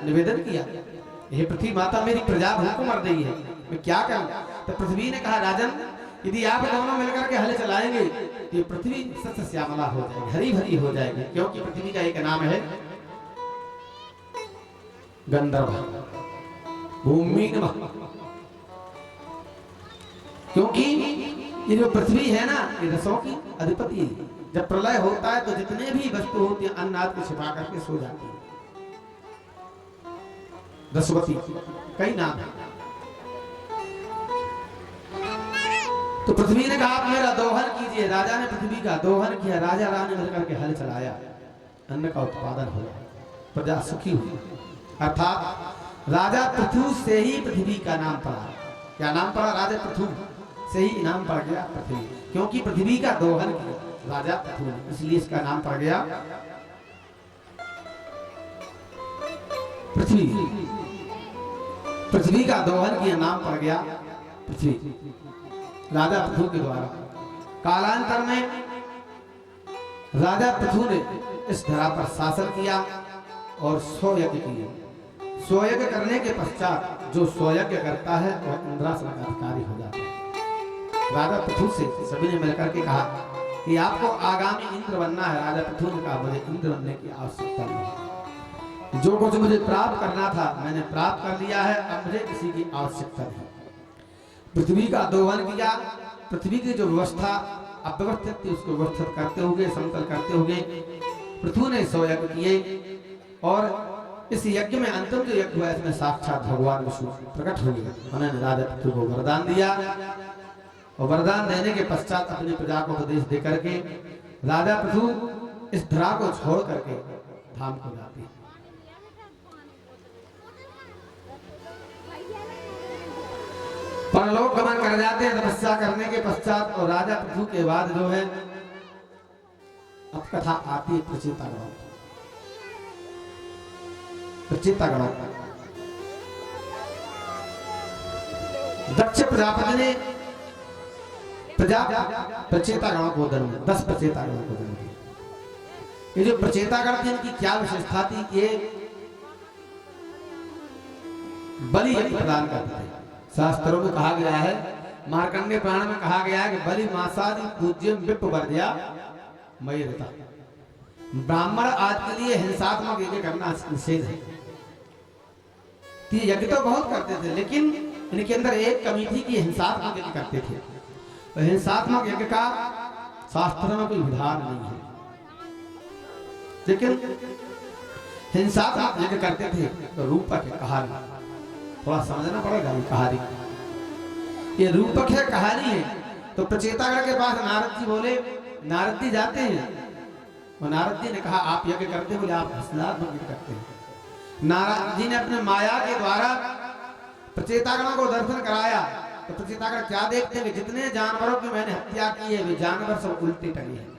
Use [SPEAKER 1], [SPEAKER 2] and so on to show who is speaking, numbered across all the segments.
[SPEAKER 1] निवेदन किया, हे पृथ्वी माता मेरी प्रजा भूख मर रही है, मैं क्या करूं? तो पृथ्वी ने कहा राजन यदि आप दोनों मिलकर के हल चलाएंगे तो ये पृथ्वी सत्य श्यामला हो जाएगी, हरी भरी हो जाएगी, क्योंकि पृथ्वी का एक नाम है गंधर्व भूमि नमः। क्योंकि ये जो पृथ्वी है ना ये रसों की अधिपति है। जब प्रलय होता है तो जितने भी वस्तु होती है अन्नाद को छिपा करके सो जाती है। दसवती कई नाम है। तो पृथ्वी ने कहा आप मेरा दोहन कीजिए। राजा ने पृथ्वी का दोहन किया, राजा रानी मिलकर के हल चलाया, अन्न का उत्पादन हुआ, प्रजा सुखी हुई। अर्थात राजा पृथु से ही पृथ्वी का नाम पड़ा। क्या नाम पड़ा? राजा पृथु से ही नाम पड़ गया पृथ्वी, क्योंकि पृथ्वी का दोहन किया राजा पृथु ने, इसलिए इसका नाम पड़ गया पृथ्वी। पृथ्वी का दोहन किया नाम पड़ गया पृथ्वी, राजा पृथु के द्वारा। कालांतर में राजा पृथु ने इस धरा पर शासन किया और 100 यज्ञ किए। 100 यज्ञ करने के पश्चात जो 100 यज्ञ करता है वह इंद्रासन का अधिकारी हो जाता है। राजा पृथु से सभी ने मिलकर के कहा कि आपको आगामी इंद्र बनना है। राजा पृथु ने कहा मुझे इंद्र बनने की आवश्यकता नहीं, जो कुछ मुझे प्राप्त करना था मैंने प्राप्त कर लिया है, अब मुझे किसी की आवश्यकता नहीं। पृथ्वी का दोहन किया, पृथ्वी की जो व्यवस्था अव्यवस्थित थी उसको व्यवस्थित करते हुए, समतल करते हुए पृथु ने 100 यज्ञ किए। और इस यज्ञ में अंतिम जो यज्ञ हुआ इसमें साक्षात भगवान विष्णु प्रकट हो गए। उन्होंने राजा पृथु को वरदान दिया और वरदान देने के पश्चात अपनी प्रजा को उपदेश दे करके राजा पृथु इस धरा को छोड़ करके धाम को जाते हैं। परलोक गमन कर जाते हैं तपस्या करने के पश्चात। और राजा पृथु के बाद जो है अब कथा आती है प्रचेतागण। प्रचेतागण दक्ष प्रजापति ने प्रचेतागणों को जन्म दिया, 10 प्रचेतागणों को जन्म दिया। ये जो प्रचेतागण थे इनकी क्या विशेषता थी? ये बलि यज्ञ प्रदान करते थे। शास्त्रों में कहा गया है, मार्कंडेय पुराण में कहा गया है कि बलि मांसादि पूज्यम विप्र वर्ज्या मयिरता। ब्राह्मण आज के लिए हिंसात्मक यज्ञ करना निषेध है। यज्ञ तो बहुत करते थे लेकिन इनके अंदर एक कमी थी कि हिंसात्मक यज्ञ करते थे। तो हिंसात्मक यज्ञ का शास्त्र में कोई विधान नहीं है, लेकिन हिंसात्मक यज्ञ करते थे। तो रूपक है, कहानी थोड़ा समझना पड़ेगा। ये कहानी, ये रूपक है, कहानी है। तो प्रचेतागण के पास नारद जी बोले, नारद जी जाते हैं और नारद जी ने कहा आप यज्ञ करते हैं? बोले आप हंसनात्मक यज्ञ करते हैं। नारद जी ने अपने माया के द्वारा प्रचेतागणों को दर्शन कराया। तो प्रचेतागण क्या देखते हैं? जितने जानवरों की मैंने हत्या की है वे जानवर सब उल्टे टंगे हैं।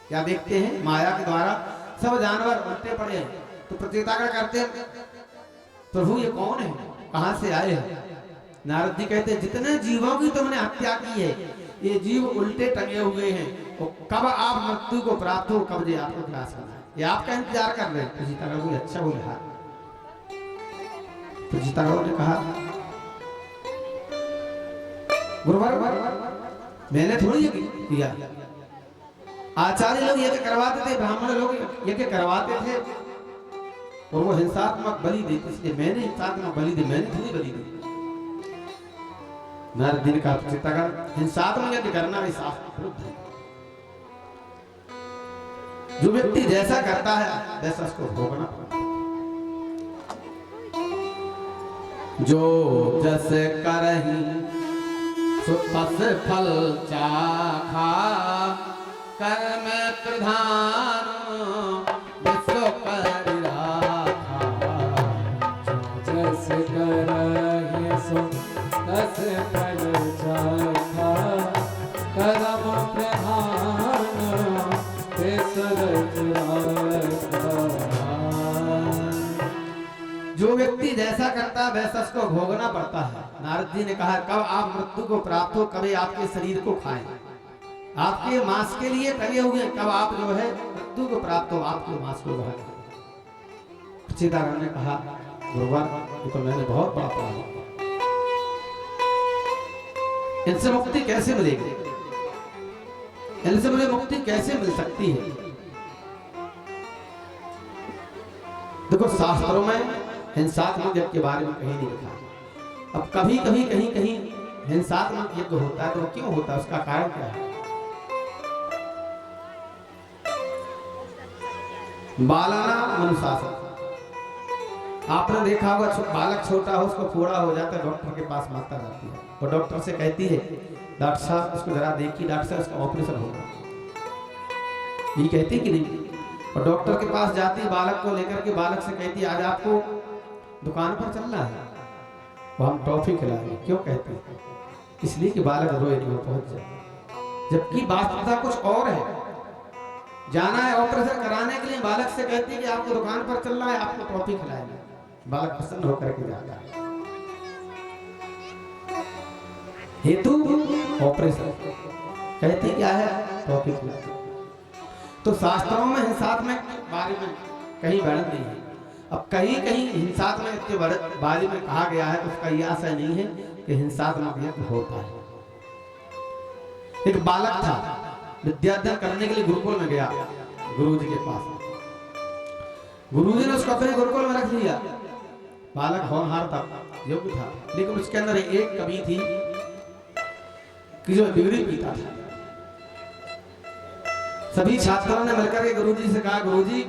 [SPEAKER 1] क्या देखते हैं? माया के द्वारा सब जानवर उल्टे पड़े हैं। तो प्रचेतागण करते हैं प्रभु ये कौन है, कहां से आए हैं? नारद जी कहते हैं जितने जीवों की तुमने हत्या की है ये जीव उल्टे टंगे हुए हैं। तो कब आप मृत्यु को प्राप्त हो, कब जे आपको ग्रास करना है, ये आपका इंतजार कर रहे हैं। प्रचेतागण बोले अच्छा बोले हाँ। प्रचेतागण ने कहा गुरुवर मैंने थोड़ी यज्ञ किया, आचार्य लोग यज्ञ करवाते थे, ब्राह्मण लोग यज्ञ करवाते थे और वो हिंसात्मक बलि देते, इसलिए मैंने हिंसात्मक बलि दी, मैंने थोड़ी बलि दी। नारद जी ने कहा प्रचेतागण हिंसात्मक यज्ञ करना भी शास्त्र विरुद्ध है। जो व्यक्ति जैसा करता है वैसा उसको भोगना पड़ता है। जो जस करहि सो तस फल चाखा, कर्म प्रधान विश्व कर राखा।
[SPEAKER 2] जो जस करहि सो तस फल चाखा, कर्म प्रधान विश्व कर राखा।
[SPEAKER 1] जो व्यक्ति जैसा करता है वैसा उसको भोगना पड़ता है। नारद जी ने कहा कब आप मृत्यु को प्राप्त हो, कभी आपके शरीर को खाएं, आपके मांस के लिए टंगे हुए, कब आप जो है मृत्यु को प्राप्त हो आपके मांस को ग्रहण करें। चिदानंद ने कहा गुरुवर ये तो मैंने बहुत बड़ा पढ़ा, इनसे मुक्ति कैसे मिलेगी, इनसे मुझे मुक्ति कैसे मिल सकती है। देखो शास्त्रों में हिंसात्मक यज्ञ के बारे में कहीं नहीं लिखा। अब कभी कभी कहीं कहीं हिंसात्मक यज्ञ होता है तो क्यों होता है, उसका कारण क्या है। बालाना मनुशासन, आपने देखा होगा बालक छोटा हो उसको फोड़ा हो जाता है, डॉक्टर के पास माता जाती है और डॉक्टर से कहती है डॉक्टर साहब उसको जरा देखिए, डॉक्टर साहब उसका ऑपरेशन होगा, ये कहती कि नहीं। और डॉक्टर के पास जाती है बालक को लेकर के, बालक से कहती है आज आपको दुकान पर चलना है, वो हम टॉफी खिलाएंगे। क्यों कहते हैं, इसलिए कि बालक रोए नहीं, वो पहुंच जाए। जबकि वास्तविकता कुछ और है, जाना है ऑपरेशन कराने के लिए, बालक से कहती है कि आपको दुकान पर चलना है, आपको टॉफी खिलाएंगे। बालक प्रसन्न होकर के जाता है, हेतु ऑपरेशन, कहती क्या है टॉफी खिलाएंगे। तो शास्त्रों में हिंसात्मक बारे में कहीं वर्णन नहीं है। अब कहीं कहीं हिंसात्मक के बारे में कहा गया है तो उसका यह आशय नहीं है कि हिंसात्मक यज्ञ होता है। एक बालक था, विद्याध्ययन करने के लिए गुरुकुल में गया गुरुजी के पास। गुरुजी ने उसको अपने गुरुकुल में रख लिया। बालक होनहार था, योग्य था, लेकिन उसके अंदर एक कमी थी कि जो बिगड़ी पीता था। सभी छात्रों ने मिलकर के गुरुजी से कहा गुरुजी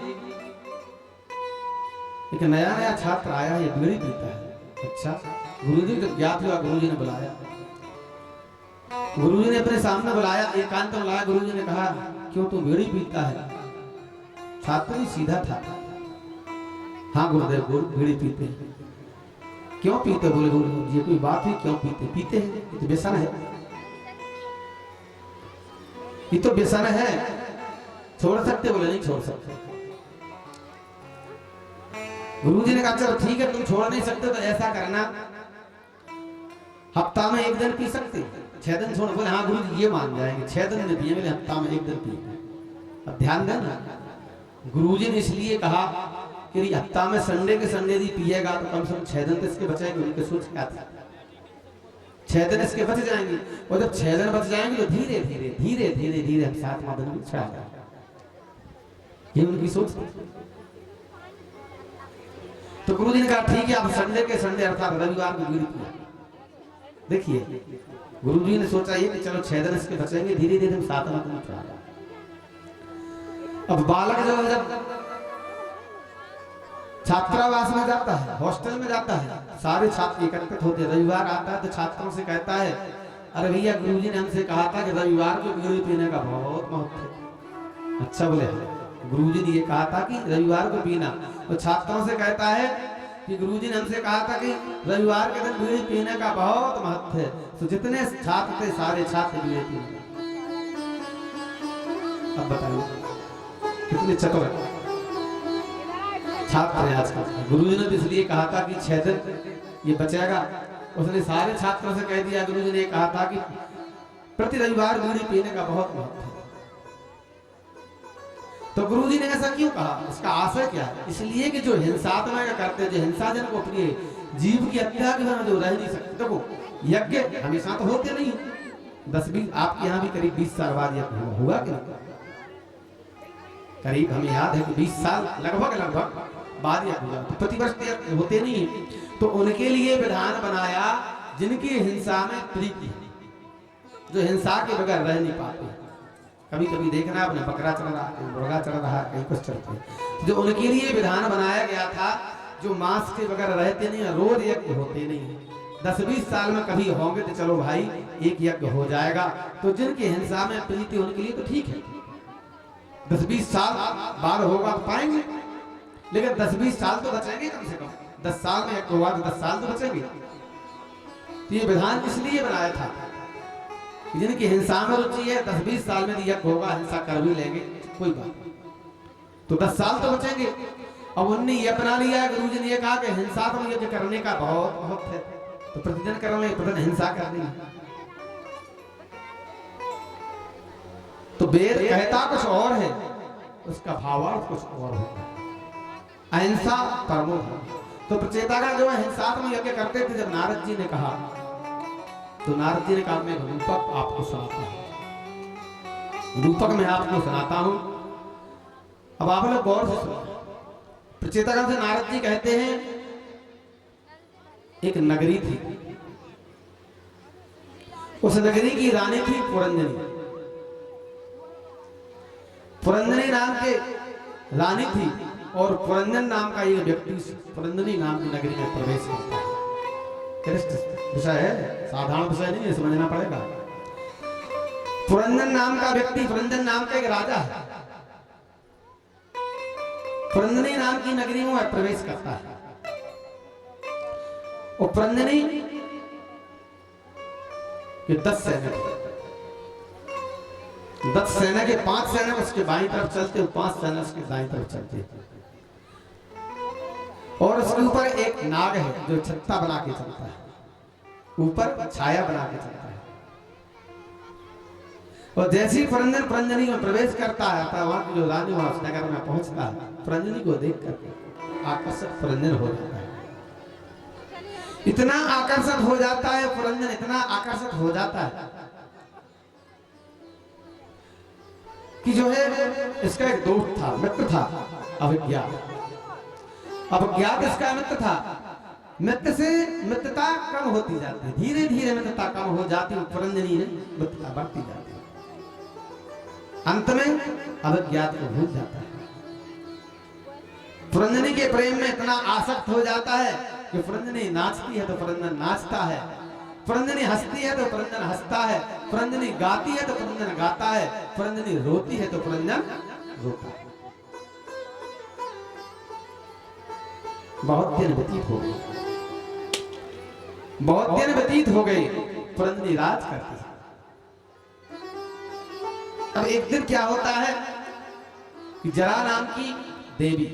[SPEAKER 1] एक नया नया छात्र आया है, ये बीड़ी पीता है। अच्छा, गुरुजी को ज्ञात हुआ, गुरुजी ने बुलाया, गुरुजी ने अपने सामने बुलाया, एकांत में बुलाया। गुरुजी ने कहा क्यों तू बीड़ी पीता है। छात्र भी सीधा था, हाँ गुरुदेव बीड़ी पीते हैं। क्यों पीते, बोले गुरुजी ये कोई बात हुई, क्यों पीते, पीते हैं, ये तो व्यसन है, ये तो व्यसन है, छोड़ सकते, बोले नहीं छोड़ सकते। गुरुजी ने कहा चलो ठीक है तुम छोड़ नहीं सकते तो ऐसा करना हफ्ता में एक दिन पी सकते, 6 दिन छोड़। बोले हाँ गुरुजी ये मान जाएंगे, 6 दिन में पिए, बोले हफ्ता में एक दिन पिए। अब ध्यान देना, गुरुजी ने इसलिए कहा कि हफ्ता में संडे के संडे भी पिएगा तो कम से कम 6 दिन तो इसके बचेंगे। उनके सोच क्या था, 6 दिन इसके बच जाएंगे, और जब 6 दिन बच जाएंगे तो धीरे धीरे धीरे धीरे धीरे हम 7वां दिन भी छाएंगे। ये उनकी सोच थी। तो गुरुजी ने कहा ठीक है आप संडे के संडे अर्थात रविवार को बीड़ी पिया। देखिए गुरुजी ने सोचा ये कि चलो 6 दिन इसके बचेंगे, धीरे धीरे हम 7वां दिन छुड़ा। अब बालक जो जब छात्रावास में जाता है, हॉस्टल में जाता है, सारे छात्र एकत्रित होते हैं। रविवार आता है तो छात्रों से कहता है अरे भैया गुरुजी ने हमसे कहा था कि रविवार को बीड़ी पीने का बहुत महत्व है। अच्छा बोले गुरुजी ने ये कहा था कि रविवार को पीना, तो छात्रों से कहता है कि गुरुजी ने हमसे कहा था कि रविवार के दिन बीड़ी पीने का बहुत महत्व है। तो जितने छात्र थे सारे छात्र बीड़ी पीने। अब बताइए कितने चतुर छात्र हैं आजकल। गुरुजी ने इसलिए कहा था कि 6 दिन ये बचेगा, उसने सारे छात्रों से कह दिया गुरुजी ने कहा था कि प्रति रविवार बीड़ी पीने का बहुत महत्व है। तो गुरुजी ने ऐसा क्यों कहा, इसका आशय क्या है। इसलिए कि जो हिंसात्मक करते हैं, जो हिंसा जन को अपनी जीव की हत्या के बिना जो रह नहीं सकते। देखो यज्ञ हमेशा तो होते नहीं, 10-20 आपके यहाँ भी करीब 20 साल बाद यज्ञ हुआ कि नहीं, करीब हमें याद है कि 20 साल लगभग बाद यज्ञ हुआ, प्रतिवर्ष होते नहीं। तो उनके लिए विधान बनाया जिनकी हिंसा में प्रीति, जो हिंसा के बगैर रह नहीं पाते। कभी कभी देखना आपने बकरा चल रहा है, मुर्गा चल रहा है, कहीं कुछ चलते हैं, जो उनके लिए विधान बनाया गया था, जो मांस के बगैर रहते नहीं, रोज यज्ञ होते नहीं। 10-20 साल में कभी होंगे तो चलो भाई एक यज्ञ हो जाएगा। तो जिनकी हिंसा में प्रीति उनके लिए तो ठीक है, 10-20 साल बाद होगा तो पाएंगे, लेकिन 10-20 साल तो बचेंगे कम से कम। 10 साल में यज्ञ हुआ तो 10 साल तो बचेंगे। तो ये विधान इसलिए बनाया था जिनकी हिंसा में रुचि है, 10-20 साल में यज्ञ होगा, हिंसा कर भी लेंगे कोई बात नहीं, तो 10 साल तो बचेंगे। अब उन्होंने ये अपना लिया, गुरुजी ने ये कहा कि हिंसा तो यज्ञ करने का बहुत महत्व है, तो प्रतिदिन करने, प्रतिदिन हिंसा करनी। तो वेद कहता कुछ और है, उसका भावार्थ कुछ और होता है। अहिंसा परमो धर्मः। तो प्रचेतागण जो है हिंसात्मक यज्ञ करते थे। जब नारद जी ने कहा तो नारद जी ने कहा मैं रूपक आपको सुनाता हूं, रूपक मैं आपको सुनाता हूं। अब आप लोग गौर से सुनो। प्रचेतागण से नारद जी कहते हैं एक नगरी थी, उस नगरी की रानी थी पुरंजनी। पुरंजनी नाम के रानी थी और पुरंजन नाम का एक व्यक्ति पुरंजनी नाम की नगरी में प्रवेश करता है। कृष्ण विषय है, साधारण विषय नहीं है, समझना पड़ेगा। पुरंजन नाम का व्यक्ति, पुरंजन नाम का एक राजा है, पुरंजनी नाम की नगरी में प्रवेश करता है। और पुरंजनी के 10 सैनिक, 10 सेना के 5 सैनिक उसके बाईं तरफ चलते, 5 सैनिक उसके दाईं तरफ चलते। और उसके ऊपर एक नाग है जो छत्ता बना के चलता है, ऊपर छाया बना के चलता है। और जैसे ही पुरंजनी में प्रवेश करता है, वहां की जो रानी वहां उस नगर में पहुंचता है, पुरंजनी को देख कर आकर्षक पुरंजन हो जाता है। इतना आकर्षक हो जाता है पुरंजन, इतना आकर्षक हो जाता है कि जो है इसका एक दोस्त था, मित्र था, अभिज्ञा। अभिज्ञात इसका मित्र था। मित्र से मित्रता कम होती जाती, धीरे धीरे मित्रता कम हो जाती, पुरंजनी ने मित्रता बढ़ती जाती, अंत में अभिज्ञात को भूल जाता है। पुरंजनी के प्रेम में इतना आसक्त हो जाता है कि पुरंजनी नाचती है तो पुरंजन नाचता है, पुरंजनी हंसती है तो पुरंजन हंसता है, पुरंजनी गाती है तो पुरंजन गाता है, पुरंजनी रोती है तो पुरंजन रोता है। बहुत दिन व्यतीत हो गए, बहुत दिन व्यतीत हो गए, पुरंजनी राज करती है। अब एक दिन क्या होता है कि जरा नाम की देवी,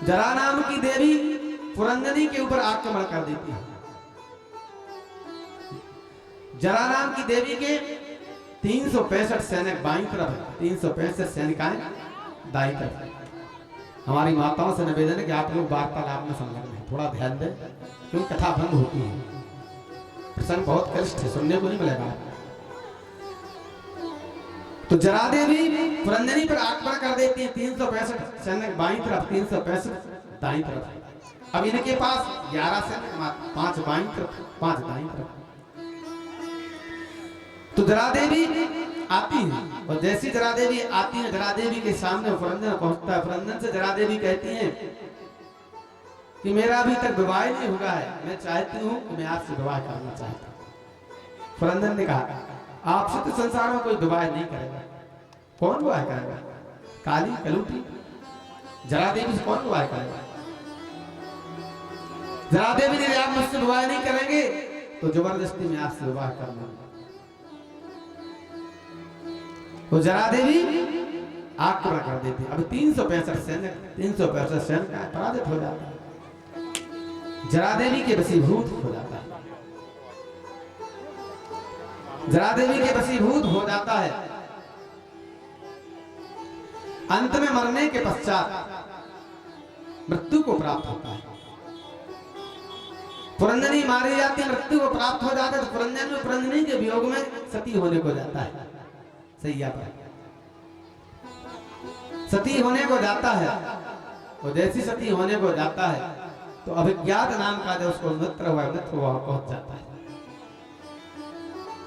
[SPEAKER 1] जरा नाम की देवी पुरंजनी के ऊपर आक्रमण कर देती है। जरा नाम की देवी के 365 सैनिक बाईं तरफ, 365 सैनिकाएं दाईं तरफ। हमारी माताओं से निवेदन है कि आप लोग वार्तालाप में संलग्न हैं, थोड़ा ध्यान दें, क्योंकि कथा भंग होती है, प्रसंग बहुत कष्ट है, सुनने को नहीं मिलेगा। तो जरा देवी पुरंजनी पर आक्रमण कर देती है, 365 सैनिक बाईं तरफ, 365 दाईं तरफ। अब इनके पास 11 सैनिक, 5 बाईं तरफ, 5 दाईं तरफ। तो जरा देवी आती है, और जैसी जरा देवी आती है, जरा देवी के सामने पुरंजन पहुंचता है। पुरंजन से जरा देवी कहती हैं कि मेरा अभी तक विवाह नहीं हुआ है, मैं चाहती हूँ कि मैं आपसे विवाह करना चाहता हूँ। पुरंजन ने कहा आपसे तो संसार में कोई विवाह नहीं करेगा। कौन विवाह करेगा? काली कलूटी जरा देवी से कौन विवाह करेगा? जरा देवी ने आप मुझसे विवाह नहीं करेंगे तो जबरदस्ती में आपसे विवाह करना। तो जरा देवी आक्रमण कर देती। अब 365 सैनिक, 365 सैनिक पराजित हो जाता है, जरा देवी के वशीभूत हो जाता है, जरा देवी के वशीभूत हो जाता है। अंत में मरने के पश्चात मृत्यु को प्राप्त होता है। पुरंजनी मारी जाती है, मृत्यु को प्राप्त हो जाता है। तो पुरंजनी के वियोग में सती होने को जाता है, सैया पर सती होने को जाता है। और जैसी सती होने को जाता है तो अभिज्ञात नाम का जो उसको मित्र हुआ, मित्र वहां पहुंच जाता है।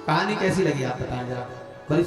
[SPEAKER 1] कहानी कैसी लगी आप बताएं जरा, बड़ी